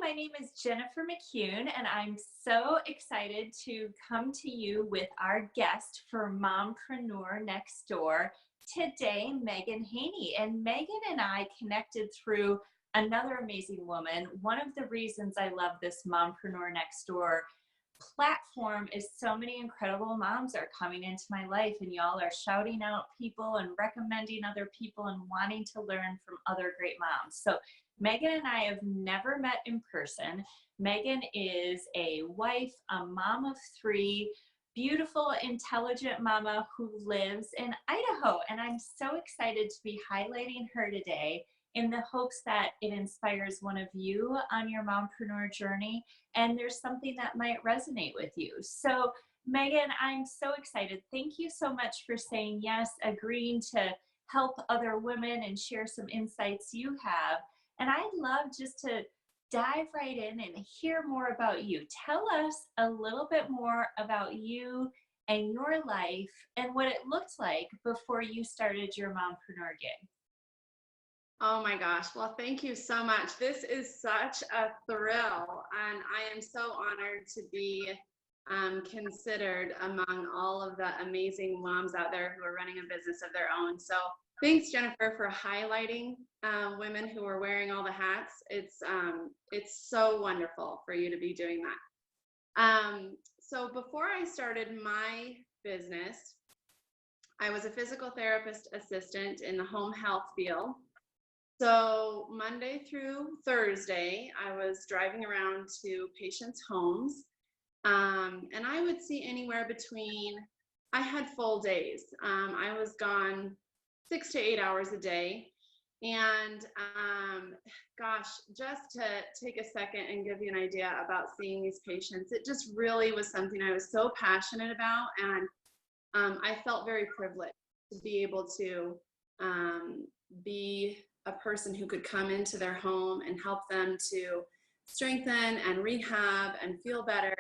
my name is Jennifer McCune, and I'm so excited to come to you with our guest for Mompreneur Next Door today, Maegan Haney. And Maegan and I connected through another amazing woman. One of the reasons I love this Mompreneur Next Door platform is so many incredible moms are coming into my life, and y'all are shouting out people and recommending other people and wanting to learn from other great moms. So Maegan and I have never met in person. Maegan is a wife, a mom of three, beautiful, intelligent mama who lives in Idaho. And I'm so excited to be highlighting her today in the hopes that it inspires one of you on your mompreneur journey, and there's something that might resonate with you. So Maegan, I'm so excited. Thank you so much for saying yes, agreeing to help other women and share some insights you have. And I'd love just to dive right in and hear more about you. Tell us a little bit more about you and your life and what it looked like before you started your mompreneur gig. Oh my gosh. Well, thank you so much. This is such a thrill, and I am so honored to be considered among all of the amazing moms out there who are running a business of their own. So thanks, Jennifer, for highlighting women who are wearing all the hats. It's so wonderful for you to be doing that. So before I started my business, I was a physical therapist assistant in the home health field. So Monday through Thursday, I was driving around to patients' homes, and I would see anywhere between, I had full days. I was gone 6 to 8 hours a day. And gosh, just to take a second and give you an idea about seeing these patients, it just really was something I was so passionate about. And I felt very privileged to be able to be a person who could come into their home and help them to strengthen and rehab and feel better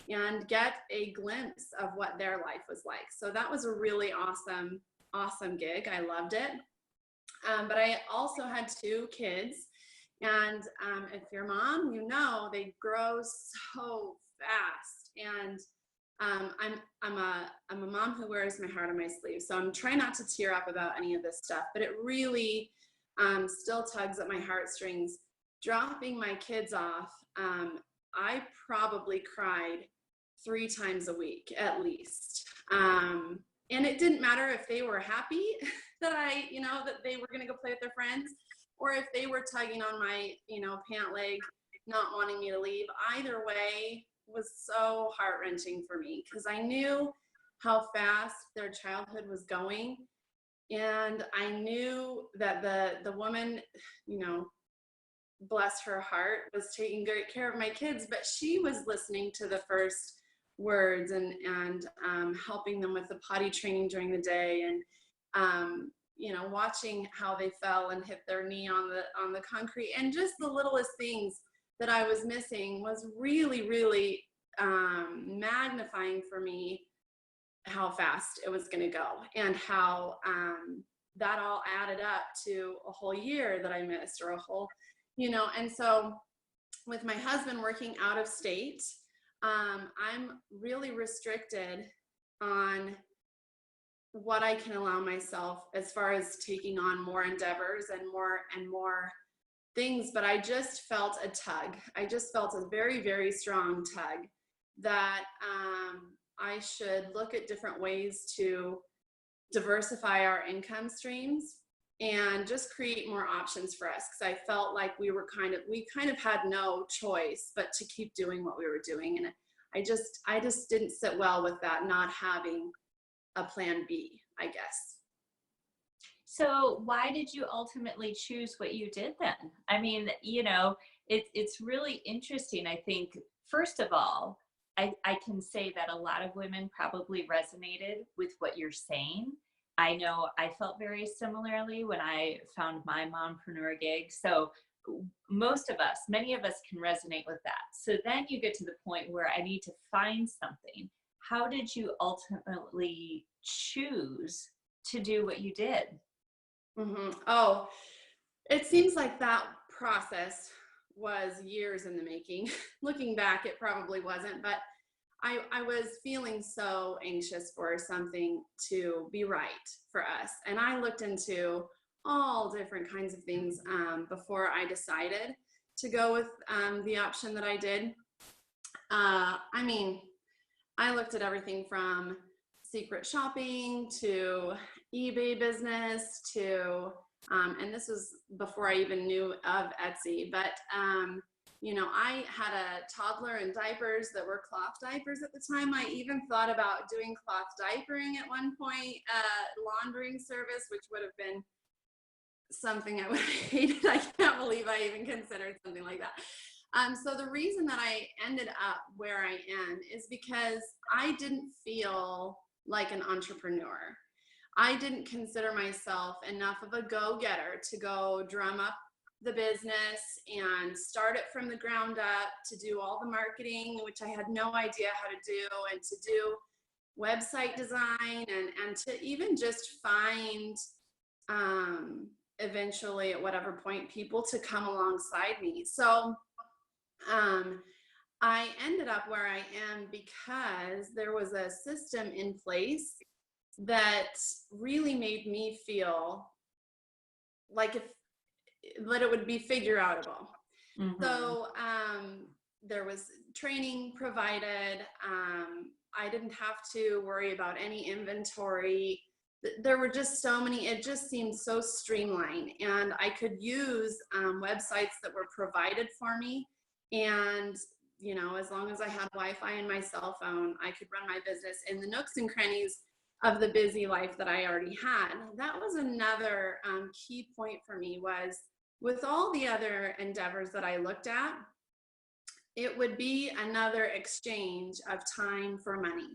and get a glimpse of what their life was like. So that was a really awesome gig. I loved it. But I also had 2 kids, and if you're a mom, you know they grow so fast. And I'm a mom who wears my heart on my sleeve, so I'm trying not to tear up about any of this stuff, but it really still tugs at my heartstrings. Dropping my kids off, I probably cried 3 times a week at least. And it didn't matter if they were happy that that they were going to go play with their friends, or if they were tugging on my, pant leg, not wanting me to leave. Either way was so heart-wrenching for me, because I knew how fast their childhood was going. And I knew that the woman, bless her heart, was taking great care of my kids, but she was listening to the first words and helping them with the potty training during the day, and watching how they fell and hit their knee on the concrete, and just the littlest things that I was missing was really, really magnifying for me how fast it was going to go, and how that all added up to a whole year that I missed, or a whole, and so with my husband working out of state, I'm really restricted on what I can allow myself as far as taking on more endeavors and more things. But I just felt a tug. I just felt a very, very strong tug that I should look at different ways to diversify our income streams and just create more options for us, because I felt like we kind of had no choice but to keep doing what we were doing. And I just didn't sit well with that, not having a plan B, I guess. So why did you ultimately choose what you did then? I mean, it's really interesting. I think, first of all, I can say that a lot of women probably resonated with what you're saying. I know I felt very similarly when I found my mompreneur gig. So many of us can resonate with that. So then you get to the point where I need to find something. How did you ultimately choose to do what you did? Mm-hmm. Oh, it seems like that process was years in the making. Looking back, it probably wasn't, but I was feeling so anxious for something to be right for us. And I looked into all different kinds of things before I decided to go with the option that I did. I mean, I looked at everything from secret shopping to eBay business to, and this was before I even knew of Etsy, but you know, I had a toddler in diapers that were cloth diapers at the time. I even thought about doing cloth diapering at one point, laundering service, which would have been something I would have hated. I can't believe I even considered something like that. So the reason that I ended up where I am is because I didn't feel like an entrepreneur. I didn't consider myself enough of a go-getter to go drum up the business and start it from the ground up, to do all the marketing, which I had no idea how to do, and to do website design, and to even just find eventually at whatever point people to come alongside me. So I ended up where I am because there was a system in place that really made me feel like that it would be figure outable. Mm-hmm. So there was training provided. I didn't have to worry about any inventory. There were just so many, it just seemed so streamlined, and I could use websites that were provided for me. And, you know, as long as I had Wi-Fi in my cell phone, I could run my business in the nooks and crannies of the busy life that I already had. That was another key point for me, was with all the other endeavors that I looked at, it would be another exchange of time for money.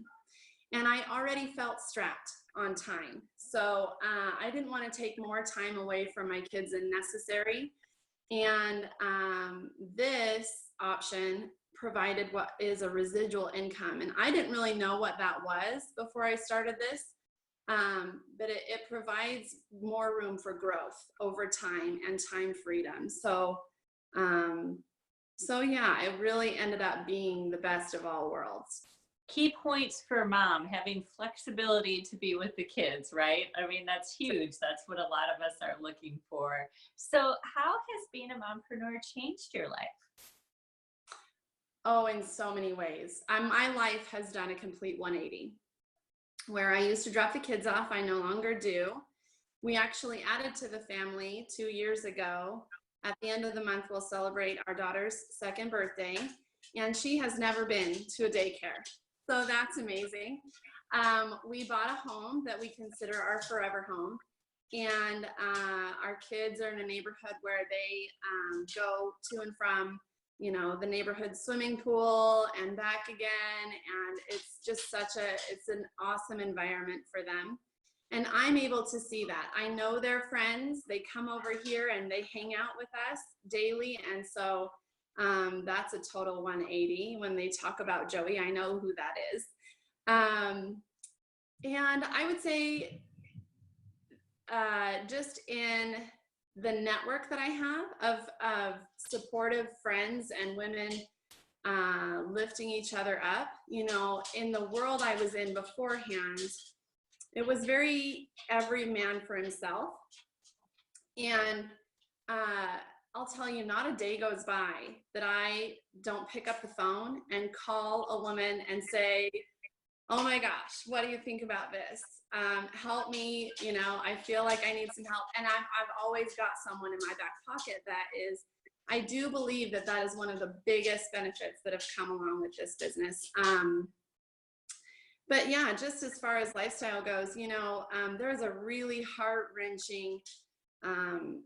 And I already felt strapped on time. So I didn't want to take more time away from my kids than necessary. And this option provided what is a residual income. And I didn't really know what that was before I started this, but it provides more room for growth over time and time freedom. So yeah, it really ended up being the best of all worlds. Key points for mom, having flexibility to be with the kids, right? I mean, that's huge. That's what a lot of us are looking for. So how has being a mompreneur changed your life? Oh, in so many ways. My life has done a complete 180. Where I used to drop the kids off, I no longer do. We actually added to the family 2 years ago. At the end of the month, we'll celebrate our daughter's 2nd birthday, and she has never been to a daycare. So that's amazing. We bought a home that we consider our forever home, and our kids are in a neighborhood where they go to and from, you know, the neighborhood swimming pool and back again, and it's just it's an awesome environment for them. And I'm able to see that. I know their friends, they come over here and they hang out with us daily, and so that's a total 180. When they talk about Joey, I know who that is. And I would say just in the network that I have of supportive friends and women lifting each other up, you know, in the world I was in beforehand, it was very every man for himself. And I'll tell you, not a day goes by that I don't pick up the phone and call a woman and say, oh my gosh, what do you think about this? Help me, you know, I feel like I need some help. And I've always got someone in my back pocket that is, I do believe that that is one of the biggest benefits that have come along with this business. But yeah, just as far as lifestyle goes, you know, there's a really heart-wrenching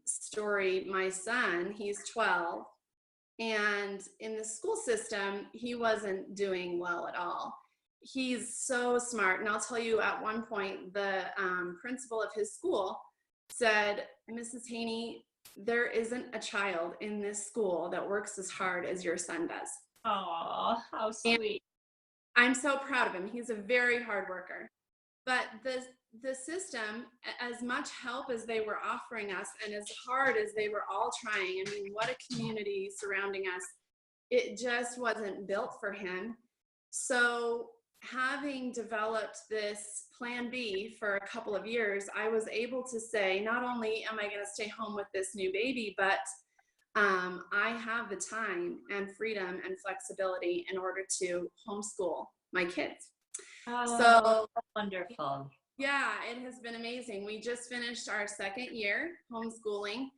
story. My son, he's 12, and in the school system, he wasn't doing well at all. He's so smart, and I'll tell you, at one point, the principal of his school said, Mrs. Haney, there isn't a child in this school that works as hard as your son does. Oh, how sweet. And I'm so proud of him. He's a very hard worker. But the system, as much help as they were offering us and as hard as they were all trying, I mean, what a community surrounding us, it just wasn't built for him. So having developed this plan B for a couple of years, I was able to say, not only am I going to stay home with this new baby, but I have the time and freedom and flexibility in order to homeschool my kids. Oh, So wonderful. yeah, it has been amazing. We just finished our second year homeschooling.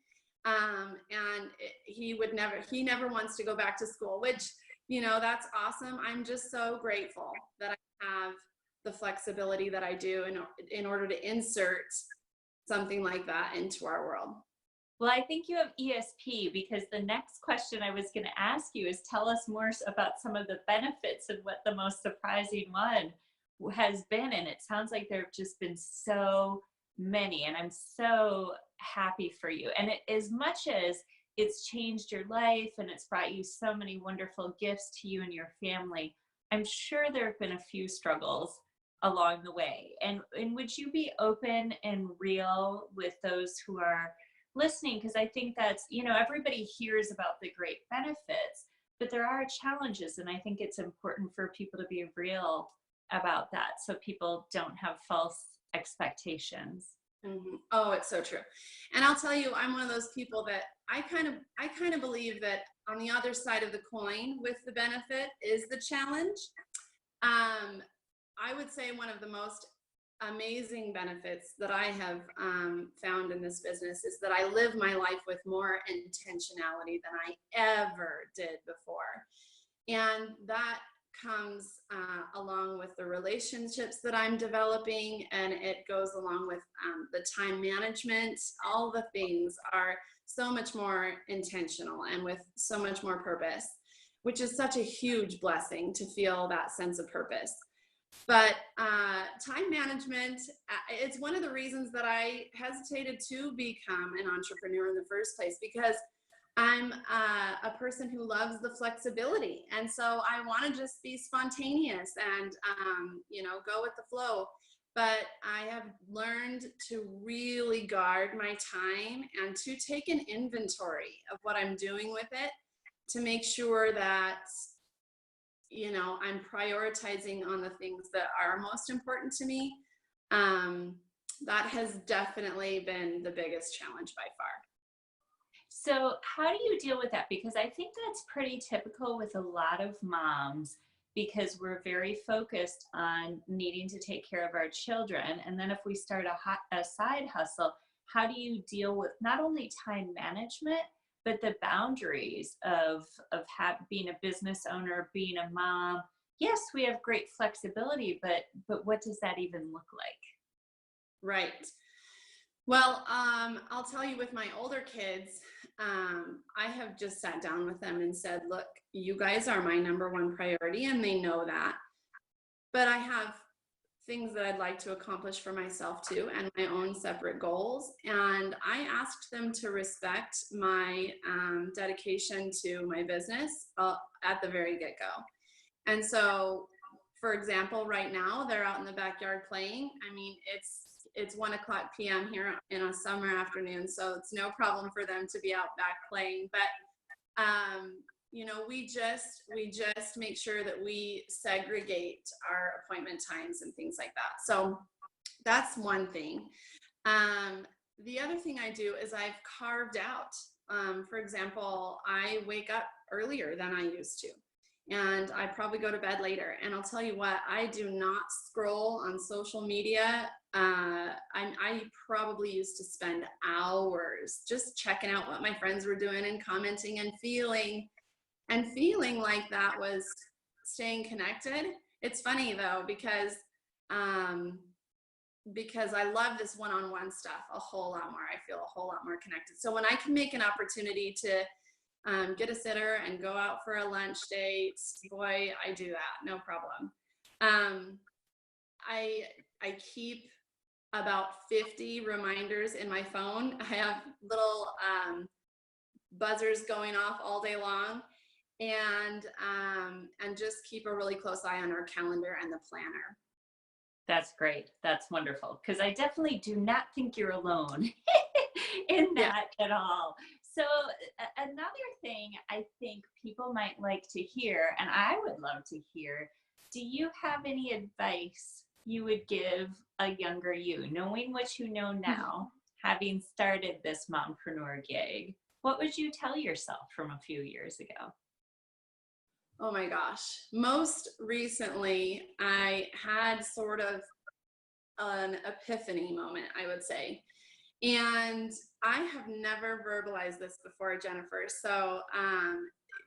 And he never wants to go back to school, which, that's awesome. I'm just so grateful that I have the flexibility that I do in order to insert something like that into our world. Well, I think you have ESP, because the next question I was going to ask you is, tell us more about some of the benefits and what the most surprising one has been. And it sounds like there have just been so many, and I'm so happy for you. And as much as it's changed your life and it's brought you so many wonderful gifts to you and your family, I'm sure there have been a few struggles along the way. And would you be open and real with those who are listening? Because I think that's, everybody hears about the great benefits, but there are challenges. And I think it's important for people to be real about that, so people don't have false expectations. Mm-hmm. Oh, it's so true. And I'll tell you, I'm one of those people that I kind of believe that on the other side of the coin with the benefit is the challenge. I would say one of the most amazing benefits that I have found in this business is that I live my life with more intentionality than I ever did before. And that comes along with the relationships that I'm developing, and it goes along with the time management. All the things are so much more intentional and with so much more purpose, which is such a huge blessing to feel that sense of purpose. But time management, it's one of the reasons that I hesitated to become an entrepreneur in the first place, because I'm a person who loves the flexibility. And so I want to just be spontaneous and, go with the flow. But I have learned to really guard my time and to take an inventory of what I'm doing with it, to make sure that, I'm prioritizing on the things that are most important to me. That has definitely been the biggest challenge by far. So how do you deal with that? Because I think that's pretty typical with a lot of moms, because we're very focused on needing to take care of our children. And then if we start a side hustle, how do you deal with not only time management, but the boundaries of being a business owner, being a mom? Yes, we have great flexibility, but what does that even look like? Right. Well, I'll tell you, with my older kids, I have just sat down with them and said, look, you guys are my number one priority, and they know that. But I have things that I'd like to accomplish for myself too, and my own separate goals. And I asked them to respect my dedication to my business at the very get-go. And so, for example, right now they're out in the backyard playing. I mean, it's 1:00 p.m. here in a summer afternoon, so it's no problem for them to be out back playing. But we just make sure that we segregate our appointment times and things like that. So that's one thing. The other thing I do is I've carved out, for example, I wake up earlier than I used to, and I probably go to bed later. And I'll tell you what, I do not scroll on social media. I probably used to spend hours just checking out what my friends were doing and commenting and feeling like that was staying connected. It's funny though, because I love this one-on-one stuff a whole lot more. I feel a whole lot more connected. So when I can make an opportunity to get a sitter and go out for a lunch date, boy, I do that, no problem. I keep about 50 reminders in my phone. I have little buzzers going off all day long, and just keep a really close eye on our calendar and the planner. That's great. That's wonderful. Because I definitely do not think you're alone in Yeah. that at all. So, another thing I think people might like to hear, and I would love to hear, do you have any advice you would give a younger you, knowing what you know now, having started this mompreneur gig? What would you tell yourself from a few years ago? Oh my gosh. Most recently, I had sort of an epiphany moment, I would say. And I have never verbalized this before, Jennifer. So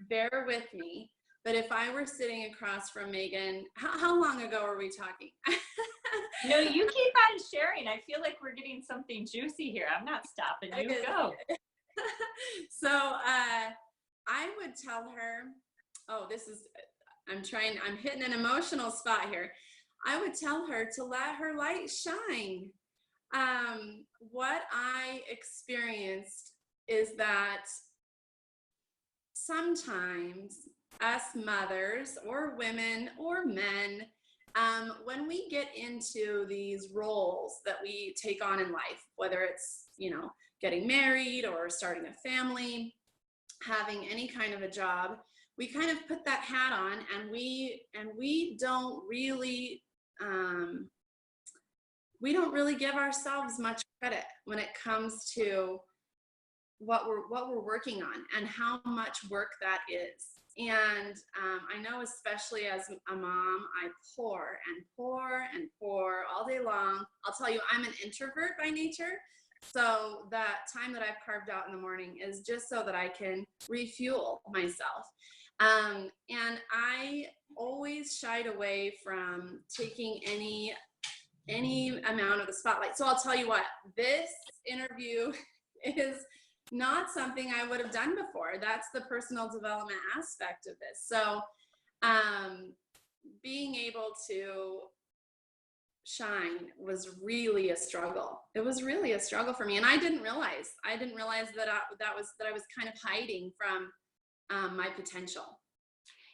bear with me. But if I were sitting across from Maegan, how long ago are we talking? No, you keep on sharing. I feel like we're getting something juicy here. I'm not stopping you. Go. So I would tell her, oh, I'm hitting an emotional spot here. I would tell her to let her light shine. What I experienced is that sometimes us mothers or women or men, when we get into these roles that we take on in life, whether it's, getting married or starting a family, having any kind of a job, we kind of put that hat on, and we don't really give ourselves much credit when it comes to what we're working on and how much work that is. And I know, especially as a mom, I pour and pour and pour all day long. I'll tell you, I'm an introvert by nature. So that time that I've carved out in the morning is just so that I can refuel myself. And I always shied away from taking any amount of the spotlight. So I'll tell you what, this interview is not something I would have done before. That's the personal development aspect of this. So being able to shine was really a struggle. It was really a struggle for me. And I didn't realize that I was kind of hiding from my potential.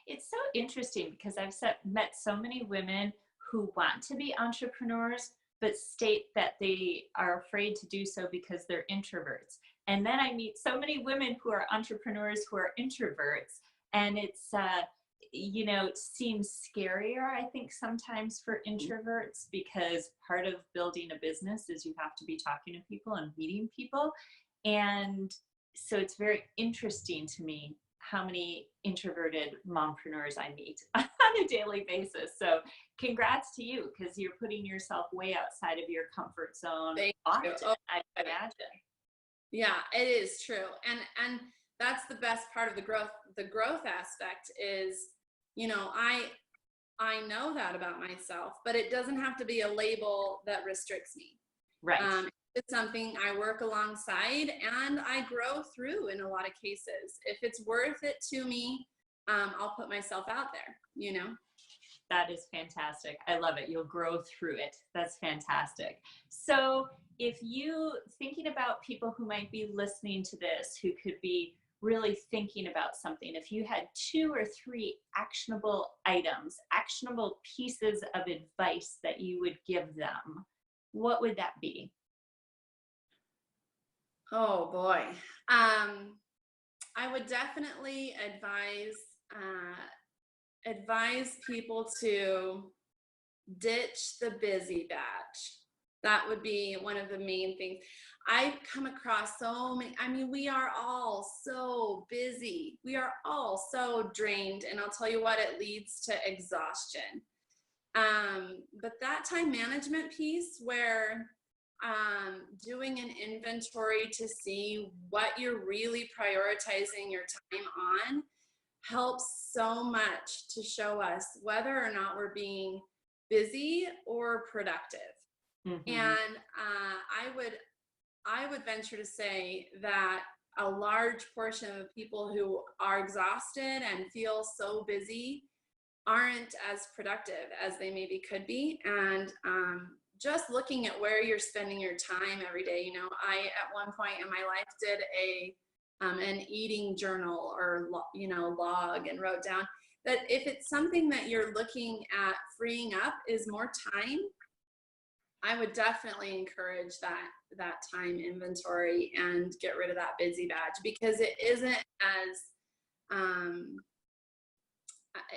It's so interesting because I've met so many women who want to be entrepreneurs, but state that they are afraid to do so because they're introverts. And then I meet so many women who are entrepreneurs who are introverts. And it's, it seems scarier, I think, sometimes for introverts, because part of building a business is you have to be talking to people and meeting people. And so it's very interesting to me how many introverted mompreneurs I meet on a daily basis. So congrats to you, because you're putting yourself way outside of your comfort zone often, I imagine. Yeah, it is true. And that's the best part of the growth aspect is, I know that about myself, but it doesn't have to be a label that restricts me. Right. It's something I work alongside and I grow through in a lot of cases. If it's worth it to me, I'll put myself out there, That is fantastic. I love it. You'll grow through it. That's fantastic. So if you thinking about people who might be listening to this, who could be really thinking about something, if you had 2 or 3 actionable items, actionable pieces of advice that you would give them, what would that be? Oh boy. I would definitely advise people to ditch the busy batch. That would be one of the main things. I've come across so many, we are all so busy. We are all so drained. And I'll tell you what, it leads to exhaustion. But that time management piece where doing an inventory to see what you're really prioritizing your time on helps so much to show us whether or not we're being busy or productive. Mm-hmm. And I would venture to say that a large portion of the people who are exhausted and feel so busy aren't as productive as they maybe could be. And just looking at where you're spending your time every day, I at one point in my life did an eating journal or log, and wrote down that if it's something that you're looking at freeing up is more time, I would definitely encourage that time inventory and get rid of that busy badge, because um,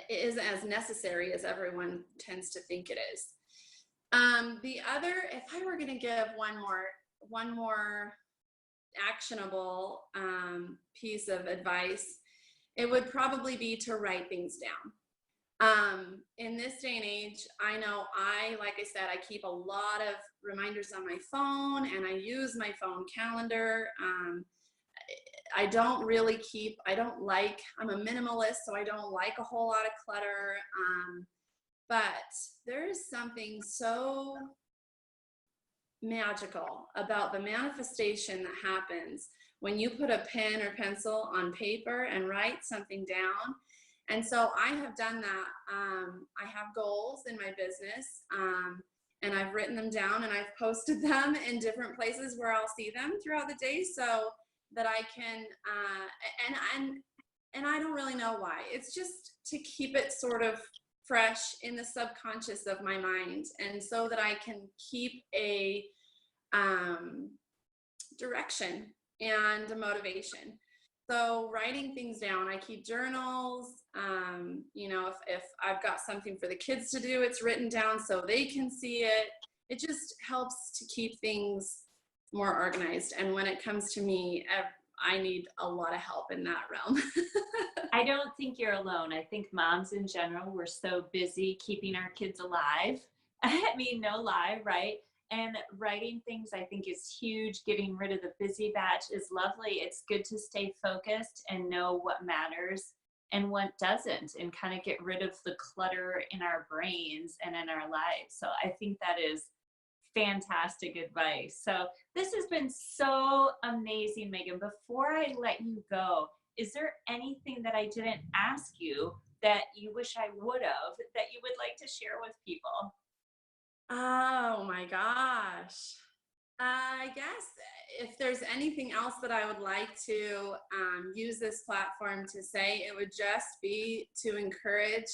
it isn't as necessary as everyone tends to think it is. The other, if I were going to give one more actionable piece of advice, it would probably be to write things down. In this day and age, I know like I said, I keep a lot of reminders on my phone, and I use my phone calendar. I'm a minimalist, so I don't like a whole lot of clutter. But there is something so magical about the manifestation that happens when you put a pen or pencil on paper and write something down. And so I have done that. I have goals in my business, and I've written them down, and I've posted them in different places where I'll see them throughout the day, so that I can, and I don't really know why. It's just to keep it sort of fresh in the subconscious of my mind, and so that I can keep a direction and a motivation. So writing things down, I keep journals. If I've got something for the kids to do, it's written down so they can see it. It just helps to keep things more organized. And when it comes to me, I need a lot of help in that realm. I don't think you're alone. I think moms in general, we're so busy keeping our kids alive. I mean, no lie, right? And writing things, I think, is huge. Getting rid of the busy batch is lovely. It's good to stay focused and know what matters and what doesn't, and kind of get rid of the clutter in our brains and in our lives. So I think that is fantastic advice. So this has been so amazing, Maegan. Before I let you go, is there anything that I didn't ask you that you wish I would have, that you would like to share with people? Oh my gosh. I guess if there's anything else that I would like to use this platform to say, it would just be to encourage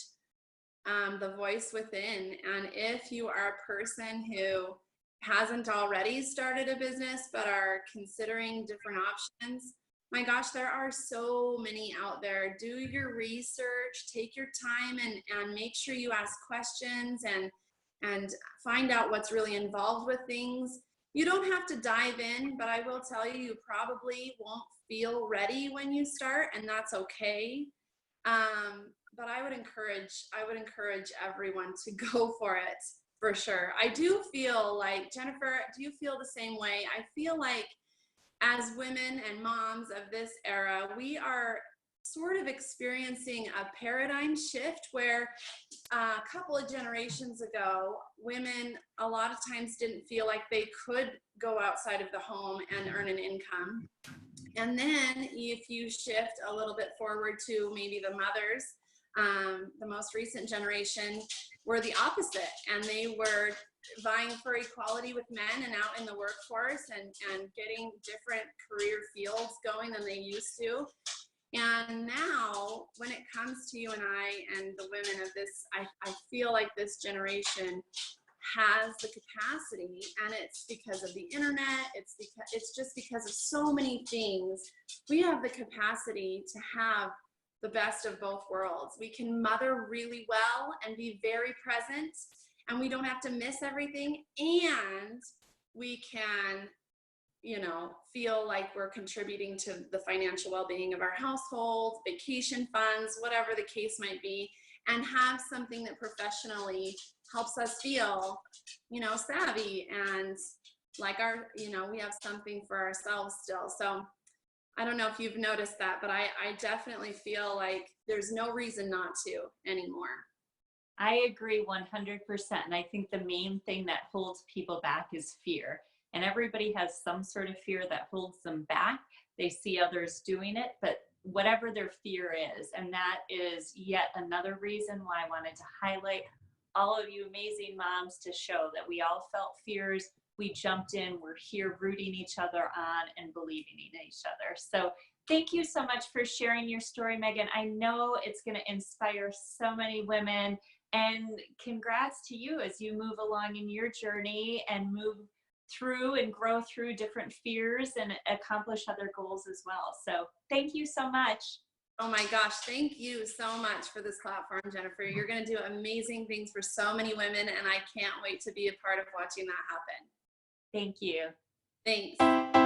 the voice within. And if you are a person who hasn't already started a business but are considering different options, my gosh, there are so many out there. Do your research, take your time, and make sure you ask questions and find out what's really involved with things. You don't have to dive in, but I will tell you, you probably won't feel ready when you start, and that's okay. But I would encourage everyone to go for it, for sure. I do feel like, Jennifer, do you feel the same way? I feel like as women and moms of this era, we are sort of experiencing a paradigm shift where a couple of generations ago, women a lot of times didn't feel like they could go outside of the home and earn an income. And then if you shift a little bit forward to maybe the mothers, the most recent generation were the opposite, and they were vying for equality with men and out in the workforce and getting different career fields going than they used to. And now, when it comes to you and I and the women of this, I feel like this generation has the capacity, and it's because of the internet, it's just because of so many things. We have the capacity to have the best of both worlds. We can mother really well and be very present, and we don't have to miss everything, and we can feel like we're contributing to the financial well-being of our households, vacation funds, whatever the case might be, and have something that professionally helps us feel, savvy and like we have something for ourselves still. So I don't know if you've noticed that, but I definitely feel like there's no reason not to anymore. I agree 100%. And I think the main thing that holds people back is fear. And everybody has some sort of fear that holds them back. They see others doing it, but whatever their fear is, and that is yet another reason why I wanted to highlight all of you amazing moms to show that we all felt fears. We jumped in, we're here rooting each other on and believing in each other. So thank you so much for sharing your story, Maegan. I know it's going to inspire so many women, And congrats to you as you move along in your journey and move through and grow through different fears and accomplish other goals as well. So thank you so much. Oh my gosh, thank you so much for this platform, Jennifer. You're going to do amazing things for so many women, and I can't wait to be a part of watching that happen. Thank you. Thanks.